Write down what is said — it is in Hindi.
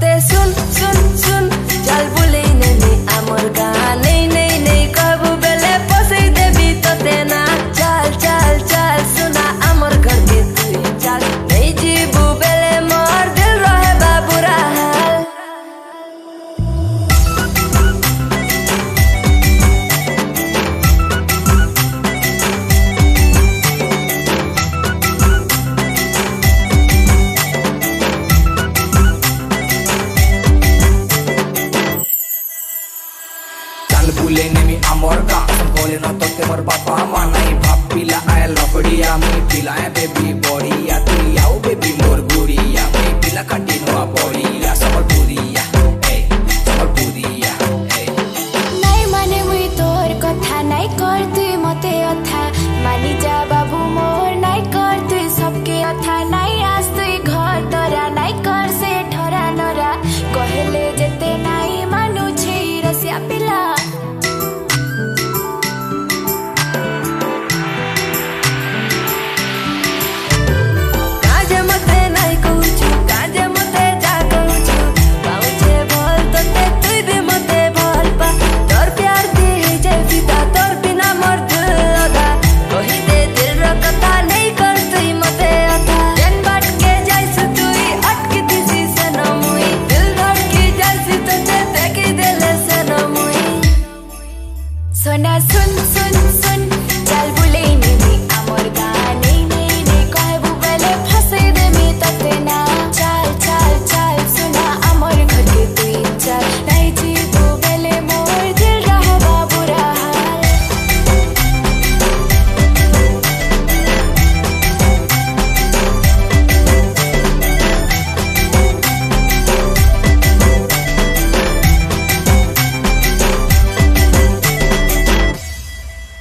তোতে শুন শুন শুন চাল বুলেই নেমি আমার গান নেই নেই নেই কবু বেলে পসেই দেবি তোতে না চাল চাল চাল सुना আমার घर के তুই চাল নেই जीबू बेले मोर दिल रहे बा बुरा हाल बुले नेमी आमोर का बोले न तो ते मोर पापा मानाई भाप पिला आए लकड़िया मी पिलाए बेबी बोरिया तू आओ बेबी मोर गुड़िया मी पिला कटिनुआ बोरिया समलपुरिया ए समलपुरिया ए नाई माने मुई तोर कथा नाई कर तुई मते अथा मानी जा बाबू मोर नाई कर तुई सबके अथा नाई आज तुई घर तोरा नाई कर से ठरा नरा कहले जेते नाई मानु छे रसिया पिला सोना सुन सुन सुन चल बुले नेमी आमोर गान